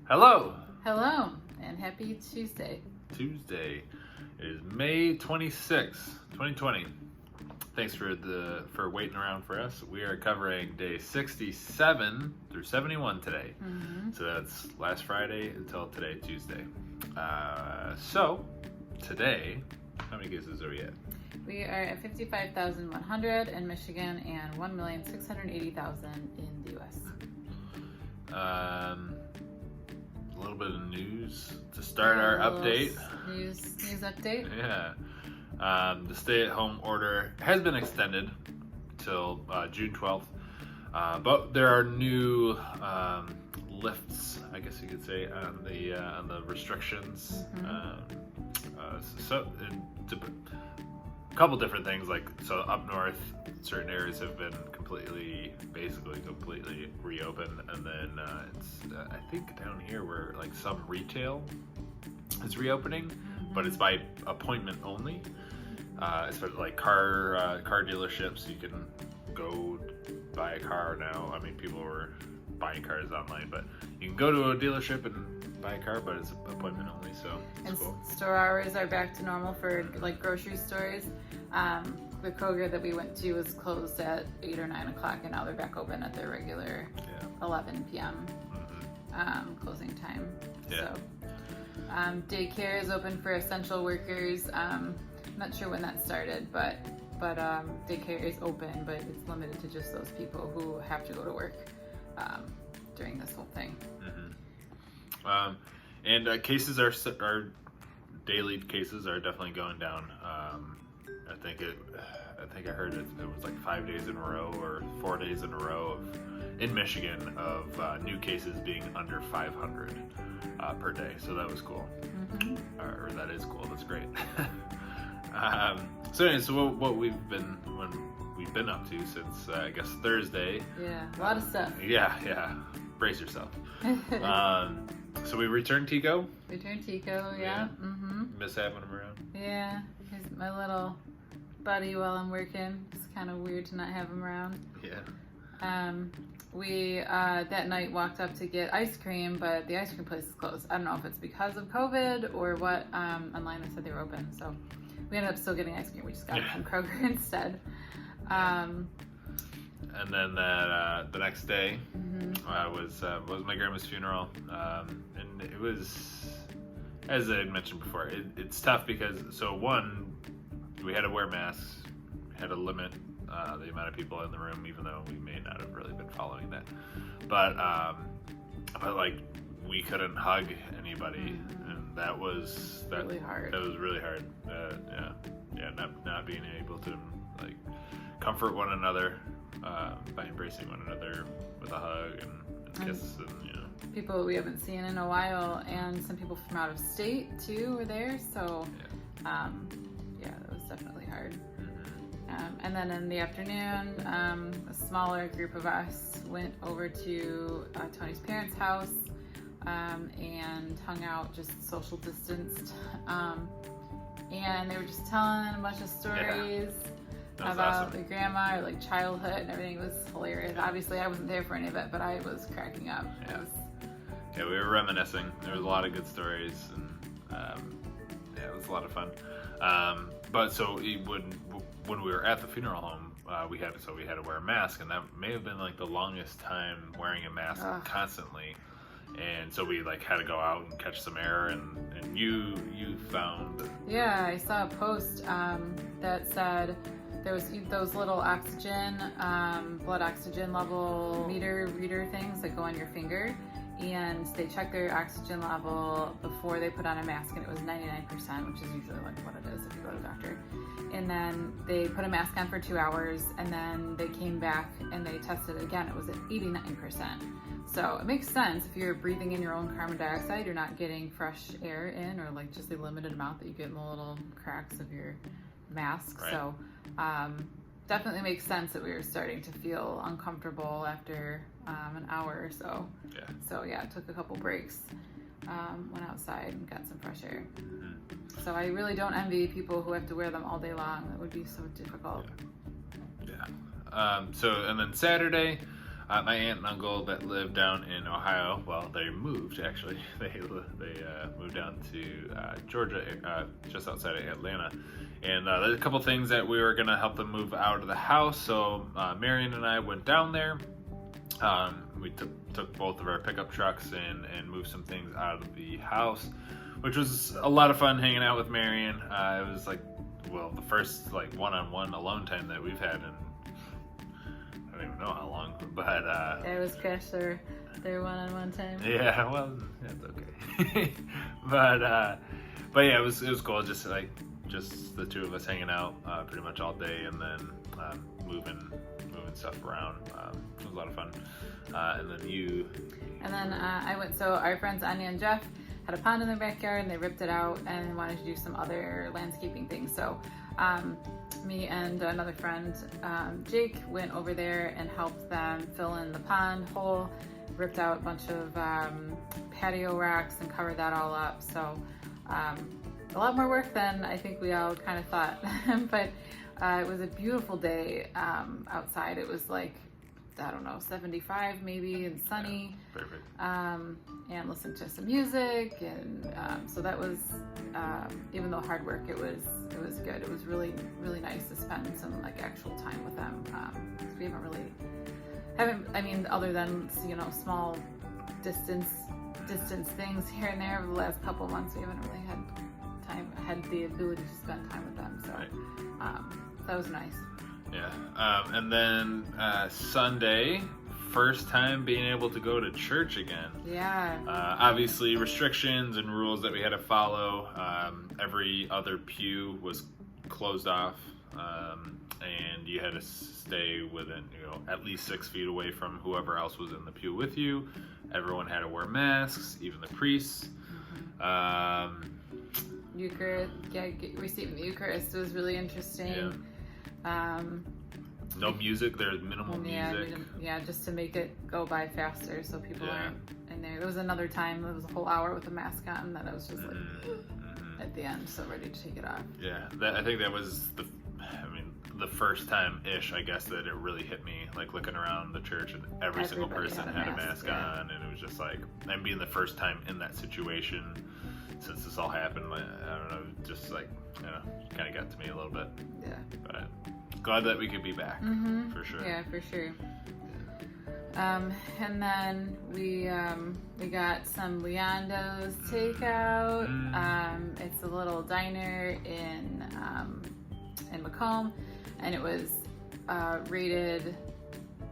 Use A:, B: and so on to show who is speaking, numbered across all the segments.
A: Hello!
B: Hello, and happy Tuesday.
A: Tuesday is May 26th, 2020. Thanks for waiting around for us. We are covering day 67 through 71 today. So that's last Friday until today, Tuesday. So today, how many cases are we at?
B: We are at 55,100 in Michigan and 1,680,000 in the US.
A: A little bit of news to start our update.
B: News update.
A: Yeah. The stay-at-home order has been extended till June 12th, but there are new lifts, I guess you could say, on the restrictions. A couple different things, like so up north, certain areas have been basically completely reopened, and then I think down here where like some retail is reopening, but it's by appointment only. Especially like car dealerships, you can go buy a car now. I mean, people were buying cars online, but you can go to a dealership and buy a car, but it's appointment only, so it's cool.
B: Store hours are back to normal for like grocery stores. The Kroger that we went to was closed at 8 or 9 o'clock, and now they're back open at their regular 11 p.m. Closing time.
A: Yeah.
B: So daycare is open for essential workers. I'm not sure when that started, but daycare is open, but it's limited to just those people who have to go to work during this whole thing.
A: And cases are daily cases are definitely going down. I think I heard it was like 5 days in a row or 4 days in a row in Michigan of new cases being under 500 per day. So that was cool. Or that is cool. That's great. So what we've been up to since I guess Thursday.
B: Yeah, a lot of stuff.
A: Yeah. Brace yourself. So we returned Tico.
B: Yeah.
A: Miss having him around.
B: Yeah, he's my little buddy while I'm working. It's kind of weird to not have him around.
A: Yeah.
B: We that night walked up to get ice cream, but the ice cream place is closed. I don't know if it's because of COVID or what. Online they said they were open, so we ended up still getting ice cream. We just got it from Kroger instead.
A: And then the next day was my grandma's funeral, and it was, as I had mentioned before, it's tough because we had to wear masks, had to limit the amount of people in the room, even though we may not have really been following that, but like we couldn't hug anybody, and that was
B: really hard.
A: That was really hard. Not being able to like comfort one another by embracing one another with a hug and kiss, and
B: people we haven't seen in a while, and some people from out of state too were there. So it was definitely hard. And then in the afternoon, a smaller group of us went over to Tony's parents' house and hung out, just social distanced. And they were just telling a bunch of stories about
A: awesome.
B: their grandma, or like childhood and everything. It was hilarious. Obviously, I wasn't there for any of it, but I was cracking up.
A: We were reminiscing. There was a lot of good stories, and it was a lot of fun. But so when we were at the funeral home, we had to wear a mask, and that may have been like the longest time wearing a mask constantly. And so we like had to go out and catch some air, and you found.
B: Yeah, I saw a post that said there was those little oxygen, blood oxygen level meter reader things that go on your finger, and they check their oxygen level before they put on a mask, and it was 99%, which is usually like what it is if you go to the doctor. And then they put a mask on for 2 hours, and then they came back and they tested it again. It was at 89%. So it makes sense if you're breathing in your own carbon dioxide, you're not getting fresh air in, or like just the limited amount that you get in the little cracks of your mask.
A: Right.
B: So definitely makes sense that we were starting to feel uncomfortable after an hour or so.
A: Yeah.
B: So yeah, took a couple breaks, went outside and got some fresh air. So I really don't envy people who have to wear them all day long. That would be so difficult.
A: Yeah. So and then Saturday, My aunt and uncle that live down in Ohio, well, they moved actually. They moved down to Georgia, just outside of Atlanta. And there's a couple things that we were gonna help them move out of the house. So Marion and I went down there. We took both of our pickup trucks and moved some things out of the house, which was a lot of fun hanging out with Marion. It was like, well, the first like one-on-one alone time that we've had in I don't even know how long, but
B: it was Crash their one-on-one time.
A: Yeah, well, that's okay. but yeah, it was cool. Just the two of us hanging out pretty much all day, and then moving stuff around. It was a lot of fun. And then
B: I went. So our friends Anya and Jeff had a pond in their backyard, and they ripped it out and wanted to do some other landscaping things. So me and another friend, Jake, went over there and helped them fill in the pond hole, ripped out a bunch of patio racks and covered that all up. So a lot more work than I think we all kind of thought. But it was a beautiful day outside. It was like, I don't know, 75 maybe, and sunny.
A: Yeah, perfect.
B: And listened to some music, and so that was, even though hard work, it was good. It was really, really nice to spend some like actual time with them. 'Cause we I mean, other than, you know, small distance things here and there over the last couple months, we haven't really had the ability to spend time with them. So
A: Right.
B: That was nice.
A: Yeah. And then Sunday, first time being able to go to church again.
B: Yeah.
A: Obviously, restrictions and rules that we had to follow. Every other pew was closed off, and you had to stay within, at least 6 feet away from whoever else was in the pew with you. Everyone had to wear masks, even the priests.
B: Eucharist, receiving the Eucharist was really interesting.
A: Yeah. No music. There's minimal music.
B: Just to make it go by faster, so people aren't in there. There was another time, it was a whole hour with a mask on, that I was just like, at the end, so ready to take it off.
A: Yeah, I think that was the first time-ish, I guess, that it really hit me, like looking around the church and every single person had a mask on, and it was just like, and being the first time in that situation since this all happened, I don't know, just like, kind of got to me a little bit.
B: Yeah.
A: But glad that we could be back, for sure.
B: Yeah, for sure. And then we got some Leondo's takeout. It's a little diner in Macomb, and it was rated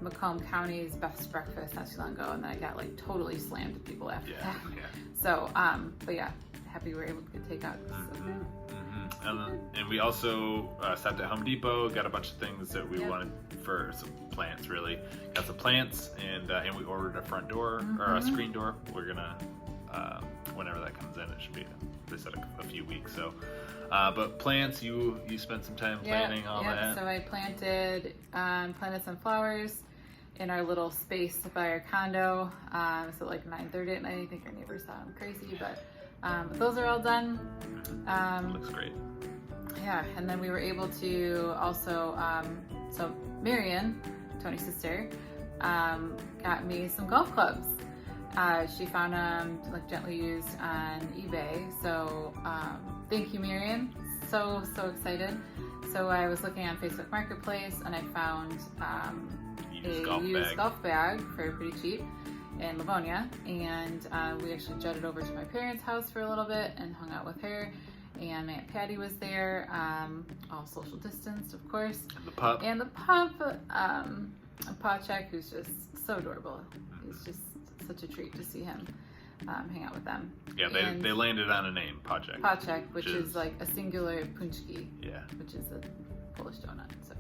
B: Macomb County's best breakfast not too long ago, and then I got like totally slammed with people after that.
A: Yeah.
B: So, but yeah, happy we were able to get takeout.
A: And we also stopped at Home Depot, got a bunch of things that we wanted for some plants, really. Got some plants, and we ordered a front door, or a screen door. We're gonna, whenever that comes in, it should be, they said a few weeks, so. But plants, you spent some time planting all that?
B: So I planted some flowers in our little space by our condo. So like 9:30 at night. I think our neighbors thought I'm crazy, but those are all done.
A: Looks great.
B: Yeah, and then we were able to also, so Marion, Tony's sister, got me some golf clubs. She found them like gently used on eBay. So thank you, Marion. So excited. So I was looking on Facebook Marketplace, and I found a used golf bag for pretty cheap in Livonia, and we actually jetted over to my parents' house for a little bit and hung out with her, and my Aunt Patty was there, all social distanced, of course. And the pup, Pawcheck, who's just so adorable. He's just such a treat to see him hang out with them. Yeah,
A: they landed on a name, Pawcheck.
B: Pawcheck, which is like a singular punchki.
A: Yeah.
B: Which is a Polish donut. So,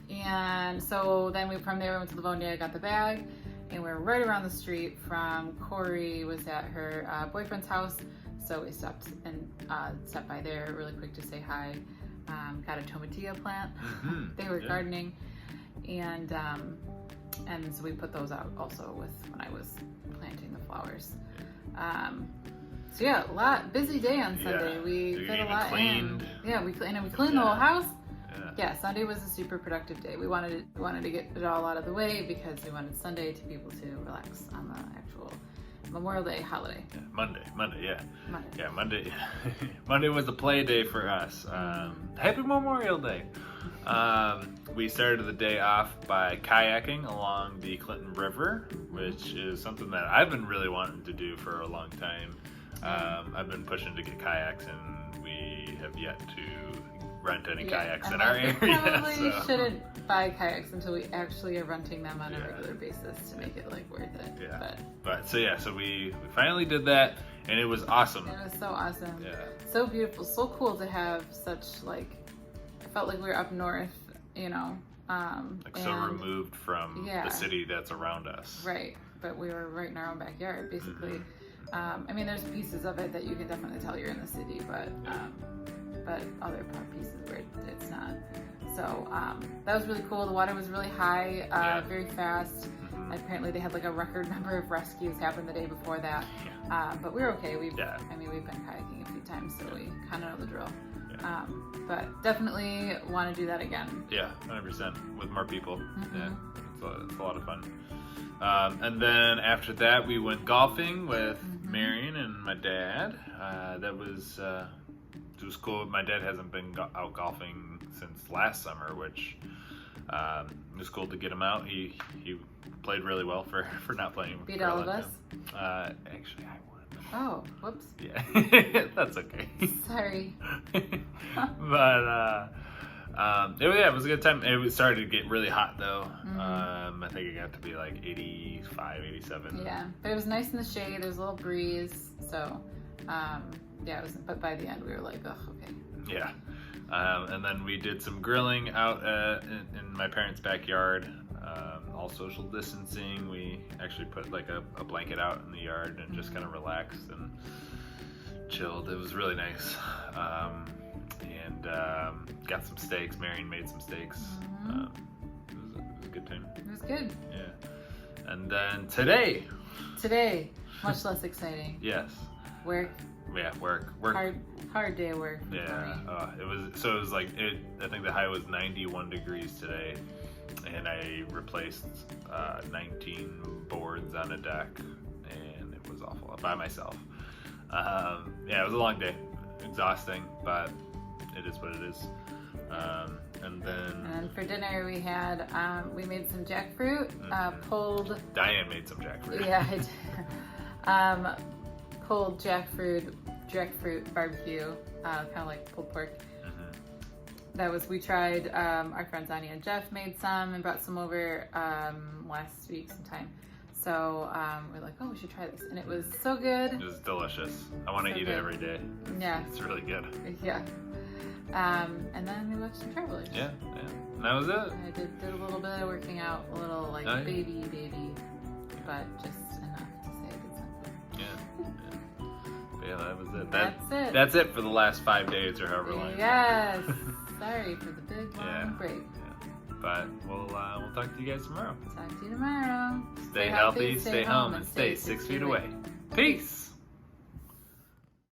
B: and so then from there we went to Livonia, got the bag, and we're right around the street from Corey was at her boyfriend's house, so we stopped by there really quick to say hi. Got a tomatillo plant. They were gardening, and so we put those out also when I was planting the flowers. So yeah, busy day on Sunday. We fit a lot in. Yeah, we cleaned the whole house. Yeah, Sunday was a super productive day. We wanted to get it all out of the way because we wanted Sunday to be able to relax on the actual Memorial Day holiday.
A: Yeah, Monday, yeah.
B: Monday.
A: Yeah, Monday. Monday was a play day for us. Happy Memorial Day. We started the day off by kayaking along the Clinton River, which is something that I've been really wanting to do for a long time. I've been pushing to get kayaks, and we have yet to rent any kayaks in our area.
B: Probably shouldn't buy kayaks until we actually are renting them on a regular basis to make it like worth it.
A: Yeah. So we finally did that, and it was awesome.
B: It was so awesome.
A: Yeah.
B: So beautiful, so cool to have such like. I felt like we were up north, you know.
A: So removed from the city that's around us.
B: Right, but we were right in our own backyard, basically. I mean, there's pieces of it that you can definitely tell you're in the city, but other pieces where it's not. So that was really cool. The water was really high, very fast. Apparently, they had like a record number of rescues happen the day before that. But we were okay. We've been kayaking a few times, so we kind of know the drill. But definitely want to do that again.
A: Yeah, 100% with more people. Yeah, it's a lot of fun. And then after that, we went golfing with Marion and my dad. That was it was cool. My dad hasn't been out golfing since last summer, which it was cool to get him out. He played really well for not playing.
B: Beat all of us.
A: Actually, I won.
B: Oh, whoops.
A: Yeah, that's okay.
B: Sorry.
A: But it was a good time. It started to get really hot though. I think it got to be like 85, 87.
B: Yeah, but it was nice in the shade. There was a little breeze, so it was. But by the end, we were like, oh, okay.
A: Yeah, and then we did some grilling out in my parents' backyard. All social distancing. We actually put like a blanket out in the yard and just kind of relaxed and chilled. It was really nice. And got some steaks. Marion made some steaks. It was a good time.
B: It was good.
A: Yeah. And then today,
B: much less exciting.
A: Yes.
B: Work.
A: Yeah, work.
B: Hard day of work.
A: Yeah. It was like I think the high was 91 degrees today. And I replaced 19 boards on a deck, and it was awful by myself. It was a long day, exhausting, but it is what it is. And then
B: for dinner we had we made some jackfruit, pulled.
A: Diane made some jackfruit.
B: Yeah, I did. Pulled jackfruit barbecue, kind of like pulled pork. We tried, our friends Anya and Jeff made some and brought some over last week sometime. So we're like, oh, we should try this. And it was so good.
A: It was delicious. I want to eat it every day.
B: Yeah.
A: It's really good.
B: Yeah. And then we watched some Travelers.
A: Yeah. And that was it.
B: I did a little bit of working out, a little like baby, but just enough to say I did something.
A: Yeah, that was it.
B: That's it.
A: That's it for the last 5 days or however long.
B: Yes. Sorry for the big long break.
A: Yeah. But we'll talk to you guys tomorrow.
B: Talk to you tomorrow.
A: Stay healthy, stay home, and stay 6 feet away. Peace.